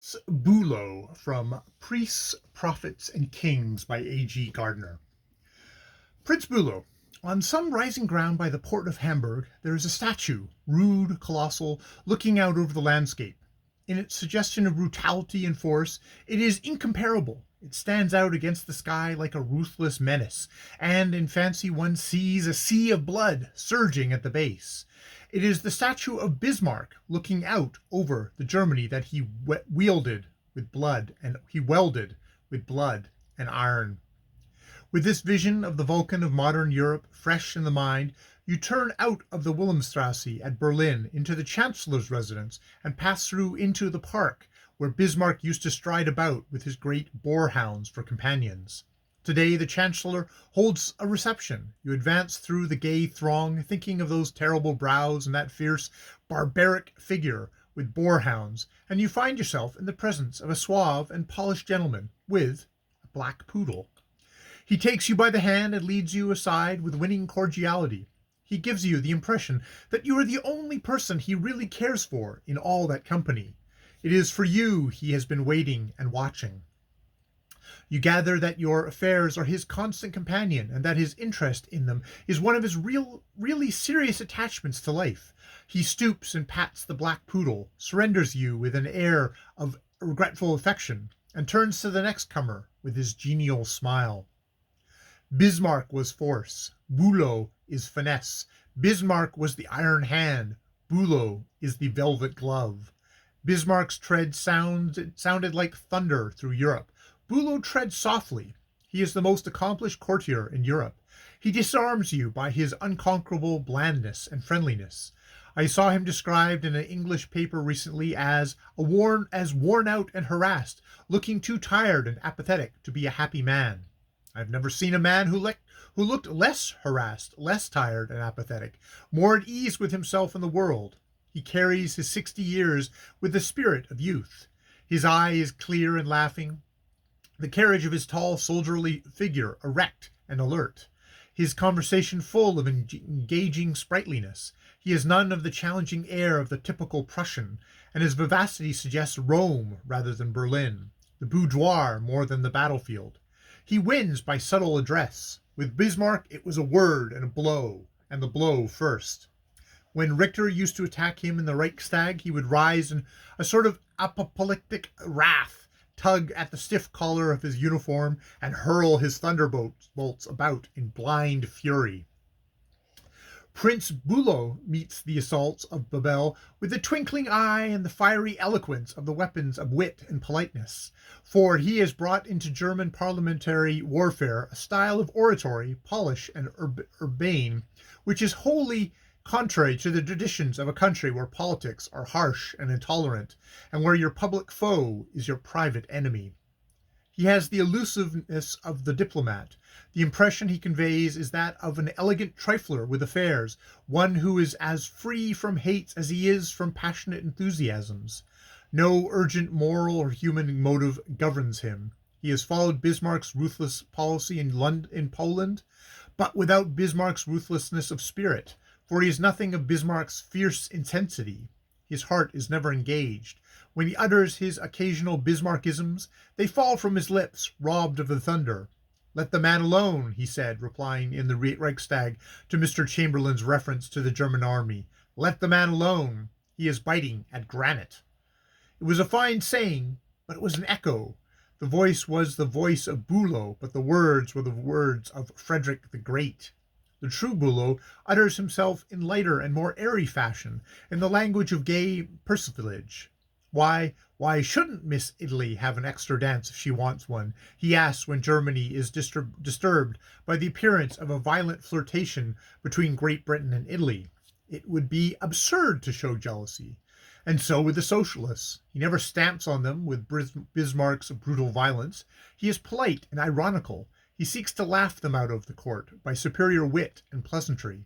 Prince Bülow from Priests, Prophets, and Kings by A.G. Gardner. Prince Bülow. On some rising ground by the port of Hamburg, there is a statue, rude, colossal, looking out over the landscape. In its suggestion of brutality and force, it is incomparable. It stands out against the sky like a ruthless menace, and in fancy one sees a sea of blood surging at the base. It is the statue of Bismarck looking out over the Germany that he welded with blood and iron. With this vision of the Vulcan of modern Europe fresh in the mind, you turn out of the Wilhelmstrasse at Berlin into the Chancellor's residence and pass through into the park where Bismarck used to stride about with his great boarhounds for companions. Today the Chancellor holds a reception. You advance through the gay throng, thinking of those terrible brows and that fierce, barbaric figure with boarhounds, and you find yourself in the presence of a suave and polished gentleman with a black poodle. He takes you by the hand and leads you aside with winning cordiality. He gives you the impression that you are the only person he really cares for in all that company. It is for you he has been waiting and watching. You gather that your affairs are his constant companion and that his interest in them is one of his really serious attachments to life. He stoops and pats the black poodle, surrenders you with an air of regretful affection, and turns to the next comer with his genial smile. Bismarck was force. Bülow is finesse. Bismarck was the iron hand. Bülow is the velvet glove. Bismarck's tread sounded like thunder through Europe. Bülow treads softly. He is the most accomplished courtier in Europe. He disarms you by his unconquerable blandness and friendliness. I saw him described in an English paper recently as worn out and harassed, looking too tired and apathetic to be a happy man. I've never seen a man who looked less harassed, less tired and apathetic, more at ease with himself and the world. He carries his 60 years with the spirit of youth. His eye is clear and laughing, the carriage of his tall soldierly figure erect and alert, his conversation full of engaging sprightliness. He has none of the challenging air of the typical Prussian, and his vivacity suggests Rome rather than Berlin, the boudoir more than the battlefield. He wins by subtle address. With Bismarck it was a word and a blow, and the blow first. When Richter used to attack him in the Reichstag, he would rise in a sort of apoplectic wrath, tug at the stiff collar of his uniform, and hurl his thunderbolts about in blind fury. Prince Bülow meets the assaults of Babel with the twinkling eye and the fiery eloquence of the weapons of wit and politeness, for he has brought into German parliamentary warfare a style of oratory, polish, and urbane, which is wholly contrary to the traditions of a country where politics are harsh and intolerant, and where your public foe is your private enemy. He has the elusiveness of the diplomat. The impression he conveys is that of an elegant trifler with affairs, one who is as free from hates as he is from passionate enthusiasms. No urgent moral or human motive governs him. He has followed Bismarck's ruthless policy in Poland, but without Bismarck's ruthlessness of spirit, for he is nothing of Bismarck's fierce intensity. His heart is never engaged. When he utters his occasional Bismarckisms, they fall from his lips, robbed of the thunder. "Let the man alone," he said, replying in the Reichstag to Mr. Chamberlain's reference to the German army. "Let the man alone. He is biting at granite." It was a fine saying, but it was an echo. The voice was the voice of Bülow, but the words were the words of Frederick the Great. The true Bülow utters himself in lighter and more airy fashion, in the language of gay persiflage. Why shouldn't Miss Italy have an extra dance if she wants one? He asks when Germany is disturbed by the appearance of a violent flirtation between Great Britain and Italy. It would be absurd to show jealousy. And so with the socialists. He never stamps on them with Bismarck's brutal violence. He is polite and ironical. He seeks to laugh them out of the court by superior wit and pleasantry.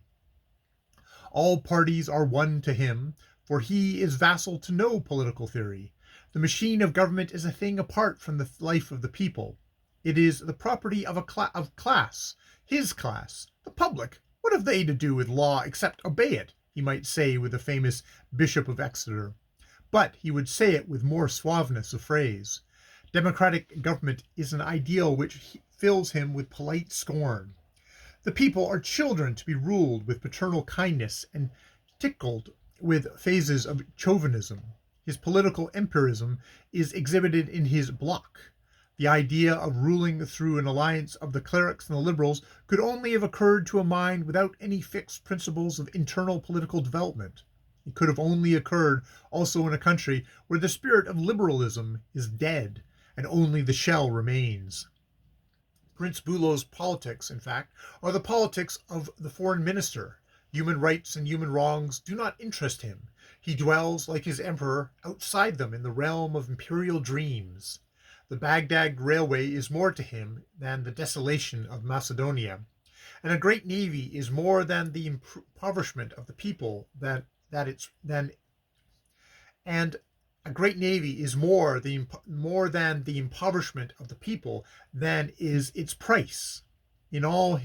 All parties are one to him, for he is vassal to no political theory. The machine of government is a thing apart from the life of the people. It is the property of class, his class. The public, what have they to do with law except obey it, he might say with the famous Bishop of Exeter. but he would say it with more suaveness of phrase. Democratic government is an ideal which fills him with polite scorn. The people are children to be ruled with paternal kindness and tickled with phases of chauvinism. His political empirism is exhibited in his bloc. The idea of ruling through an alliance of the clerics and the liberals could only have occurred to a mind without any fixed principles of internal political development. It could have only occurred also in a country where the spirit of liberalism is dead and only the shell remains. Prince Bülow's politics, in fact, are the politics of the foreign minister. Human rights and human wrongs do not interest him. He dwells, like his emperor, outside them in the realm of imperial dreams. The Baghdad railway is more to him than the desolation of Macedonia, and a great navy is more than the impoverishment of the people and a great navy is more than the impoverishment of the people than is its price. In all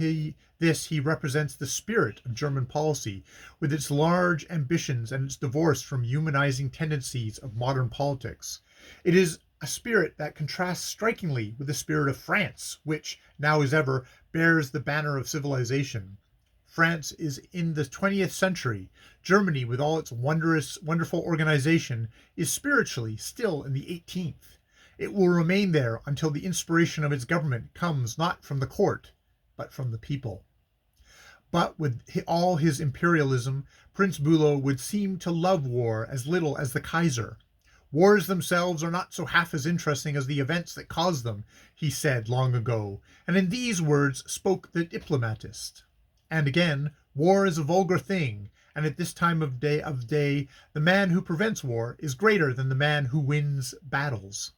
this he represents the spirit of German policy, with its large ambitions and its divorce from humanizing tendencies of modern politics. It is a spirit that contrasts strikingly with the spirit of France, which, now as ever, bears the banner of civilization. France is in the 20th century. Germany, with all its wonderful organization, is spiritually still in the 18th. It will remain there until the inspiration of its government comes not from the court, but from the people. But with all his imperialism, Prince Bülow would seem to love war as little as the Kaiser. Wars themselves are not so half as interesting as the events that cause them, he said long ago, and in these words spoke the diplomatist. And again, war is a vulgar thing, and at this time of day, the man who prevents war is greater than the man who wins battles.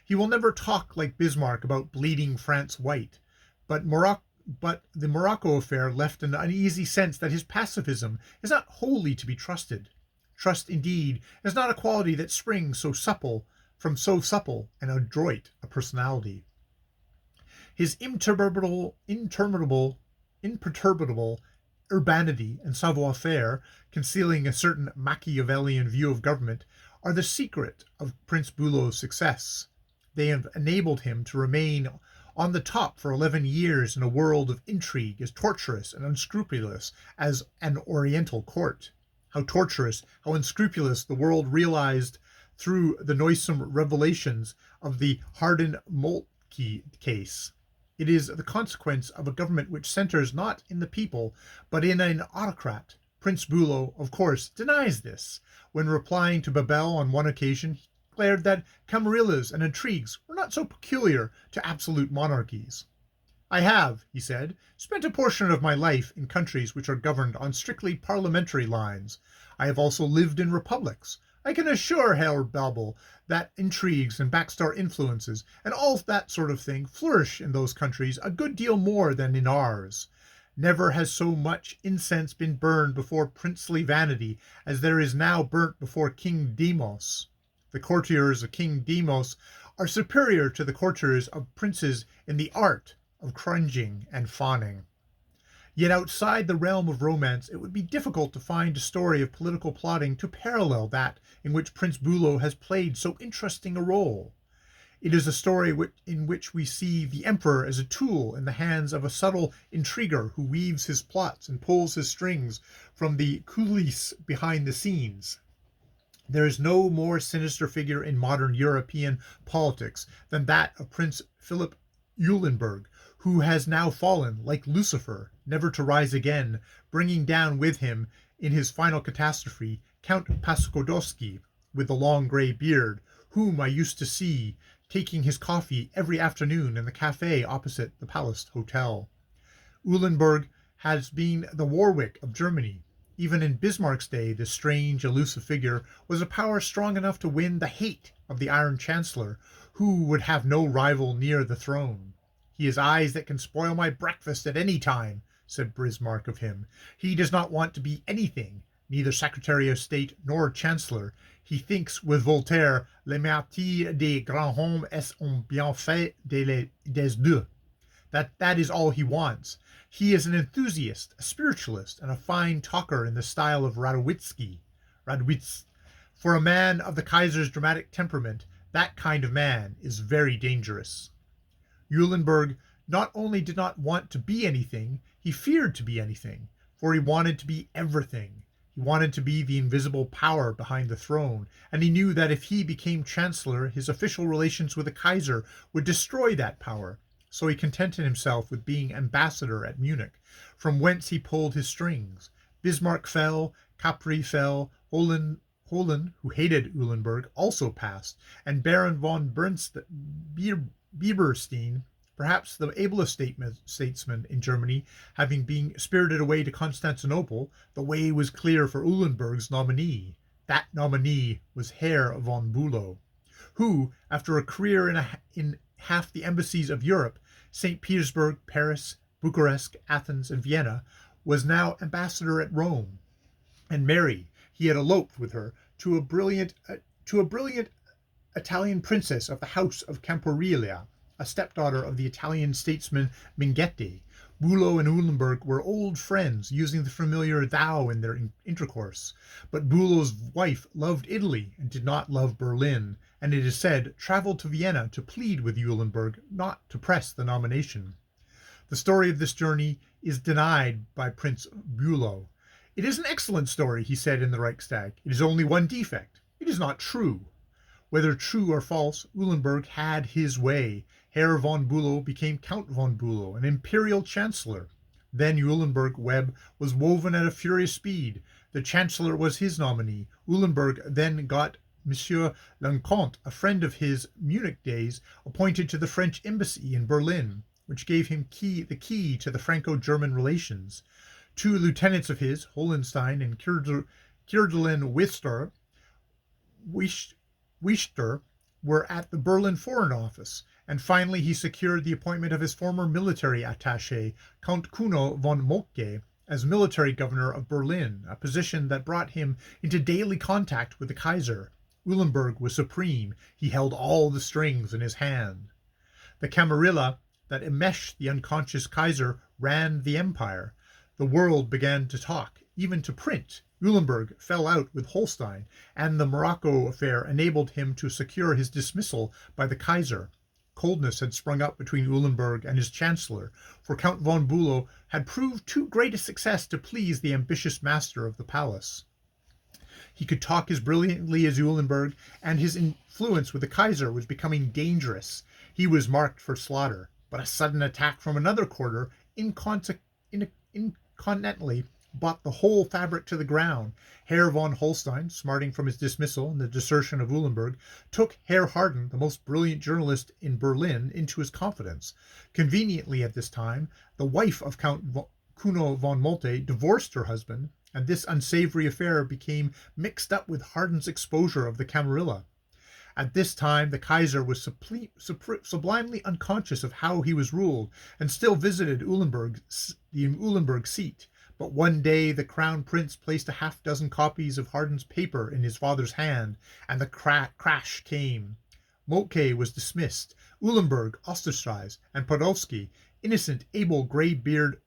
He will never talk like Bismarck about bleeding France white, but the Morocco affair left an uneasy sense that his pacifism is not wholly to be trusted. Trust, indeed, is not a quality that springs from so supple and adroit a personality. His imperturbable urbanity and savoir-faire, concealing a certain Machiavellian view of government, are the secret of Prince Bülow's success. They have enabled him to remain on the top for 11 years in a world of intrigue as tortuous and unscrupulous as an Oriental court. How tortuous, how unscrupulous the world realized through the noisome revelations of the Harden-Moltke case. It is the consequence of a government which centers not in the people, but in an autocrat. Prince Bülow, of course, denies this. When replying to Babel on one occasion, he declared that camarillas and intrigues were not so peculiar to absolute monarchies. I have, he said, spent a portion of my life in countries which are governed on strictly parliamentary lines. I have also lived in republics. I can assure Herr Babel that intrigues and backdoor influences and all that sort of thing flourish in those countries a good deal more than in ours. Never has so much incense been burned before princely vanity as there is now burnt before King Demos. The courtiers of King Demos are superior to the courtiers of princes in the art of cringing and fawning. Yet outside the realm of romance, it would be difficult to find a story of political plotting to parallel that in which Prince Bülow has played so interesting a role. It is a story in which we see the emperor as a tool in the hands of a subtle intriguer who weaves his plots and pulls his strings from the coulisses behind the scenes. There is no more sinister figure in modern European politics than that of Prince Philip Eulenburg, who has now fallen, like Lucifer, never to rise again, bringing down with him, in his final catastrophe, Count Paskudowski, with the long grey beard, whom I used to see taking his coffee every afternoon in the cafe opposite the Palace Hotel. Eulenburg has been the Warwick of Germany. Even in Bismarck's day, this strange, elusive figure was a power strong enough to win the hate of the Iron Chancellor, who would have no rival near the throne. He has eyes that can spoil my breakfast at any time, said Bismarck of him. He does not want to be anything, neither Secretary of State nor Chancellor. He thinks with Voltaire, le métier des grands hommes est un bienfait des deux. That is all he wants. He is an enthusiast, a spiritualist, and a fine talker in the style of Radowitz. For a man of the Kaiser's dramatic temperament, that kind of man is very dangerous. Eulenburg not only did not want to be anything, he feared to be anything, for he wanted to be everything. He wanted to be the invisible power behind the throne, and he knew that if he became chancellor, his official relations with the Kaiser would destroy that power. So he contented himself with being ambassador at Munich, from whence he pulled his strings. Bismarck fell, Capri fell, Hollen, who hated Eulenburg, also passed, and Baron von Bieberstein, perhaps the ablest statesman in Germany, having been spirited away to Constantinople, the way was clear for Eulenburg's nominee. That nominee was Herr von Bülow, who, after a career in half the embassies of Europe, St. Petersburg, Paris, Bucharest, Athens, and Vienna, was now ambassador at Rome. And Mary, he had eloped with her to a brilliant Italian princess of the house of Camporiglia, a stepdaughter of the Italian statesman Minghetti. Bülow and Eulenburg were old friends, using the familiar thou in their intercourse. But Bülow's wife loved Italy and did not love Berlin, and it is said traveled to Vienna to plead with Eulenburg not to press the nomination. The story of this journey is denied by Prince Bülow. It is an excellent story, he said in the Reichstag. It is only one defect. It is not true. Whether true or false, Eulenburg had his way. Herr von Bülow became Count von Bülow, an imperial chancellor. Then Eulenburg web was woven at a furious speed. The chancellor was his nominee. Eulenburg then got Monsieur Leconte, a friend of his Munich days, appointed to the French embassy in Berlin, which gave him the key to the Franco-German relations. Two lieutenants of his, Hollenstein and Kirdelin Wischter, were at the Berlin Foreign Office, and finally he secured the appointment of his former military attaché, Count Kuno von Moltke, as military governor of Berlin, a position that brought him into daily contact with the Kaiser. Eulenburg was supreme. He held all the strings in his hand. The Camarilla that enmeshed the unconscious Kaiser ran the empire. The world began to talk, even to print. Eulenburg fell out with Holstein, and the Morocco affair enabled him to secure his dismissal by the Kaiser. Coldness had sprung up between Eulenburg and his chancellor, for Count von Bülow had proved too great a success to please the ambitious master of the palace. He could talk as brilliantly as Eulenburg, and his influence with the Kaiser was becoming dangerous. He was marked for slaughter, but a sudden attack from another quarter incontinently brought the whole fabric to the ground. Herr von Holstein, smarting from his dismissal and the desertion of Eulenburg, took Herr Harden, the most brilliant journalist in Berlin, into his confidence. Conveniently at this time, the wife of Count Kuno von Moltke divorced her husband, and this unsavory affair became mixed up with Harden's exposure of the Camarilla. At this time, the Kaiser was sublimely unconscious of how he was ruled, and still visited the Eulenburg seat. But one day the crown prince placed a half-dozen copies of Harden's paper in his father's hand, and the crash came. Moltke was dismissed, Eulenburg ostracized, and Podolsky, innocent, able, grey-bearded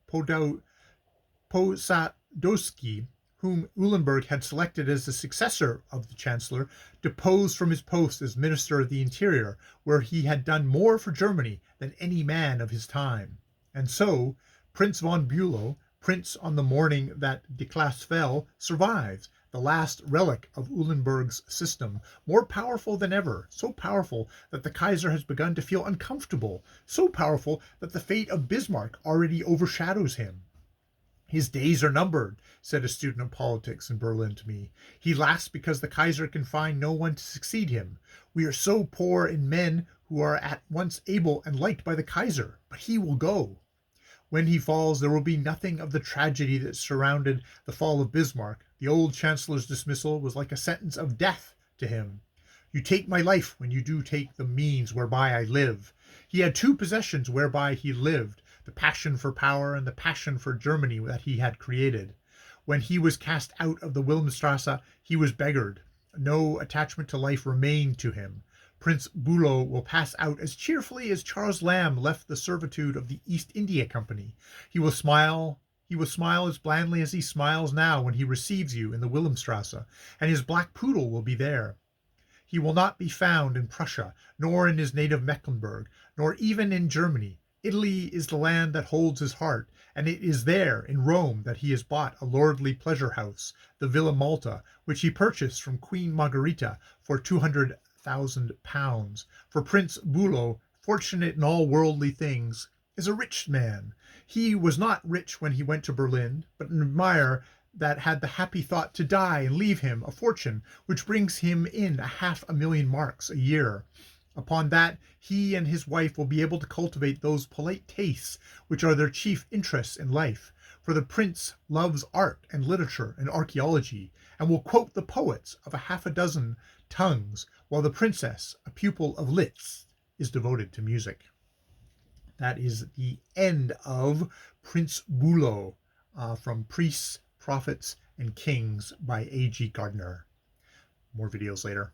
Posadowski, whom Eulenburg had selected as the successor of the chancellor, deposed from his post as Minister of the Interior, where he had done more for Germany than any man of his time. And so, Prince von Bülow, prince on the morning that Declas fell, survives, the last relic of Eulenburg's system, more powerful than ever, so powerful that the Kaiser has begun to feel uncomfortable, so powerful that the fate of Bismarck already overshadows him. His days are numbered, said a student of politics in Berlin to me. He lasts because the Kaiser can find no one to succeed him. We are so poor in men who are at once able and liked by the Kaiser, but he will go. When he falls, there will be nothing of the tragedy that surrounded the fall of Bismarck. The old chancellor's dismissal was like a sentence of death to him. You take my life when you do take the means whereby I live. He had two possessions whereby he lived, the passion for power and the passion for Germany that he had created. When he was cast out of the Wilhelmstrasse, he was beggared. No attachment to life remained to him. Prince Bülow will pass out as cheerfully as Charles Lamb left the servitude of the East India Company. He will smile He will smile as blandly as he smiles now when he receives you in the Wilhelmstrasse, and his black poodle will be there. He will not be found in Prussia, nor in his native Mecklenburg, nor even in Germany. Italy is the land that holds his heart, and it is there, in Rome, that he has bought a lordly pleasure-house, the Villa Malta, which he purchased from Queen Margherita for £200,000. For Prince Bulow, fortunate in all worldly things, is a rich man. He was not rich when he went to Berlin, but an admirer that had the happy thought to die and leave him a fortune which brings him in 500,000 marks a year. Upon that, he and his wife will be able to cultivate those polite tastes which are their chief interests in life. For the prince loves art and literature and archaeology, and will quote the poets of 6 tongues, while the princess, a pupil of Liszt, is devoted to music. That is the end of Prince Bulow from Priests, Prophets, and Kings by A.G. Grdnr. More videos later.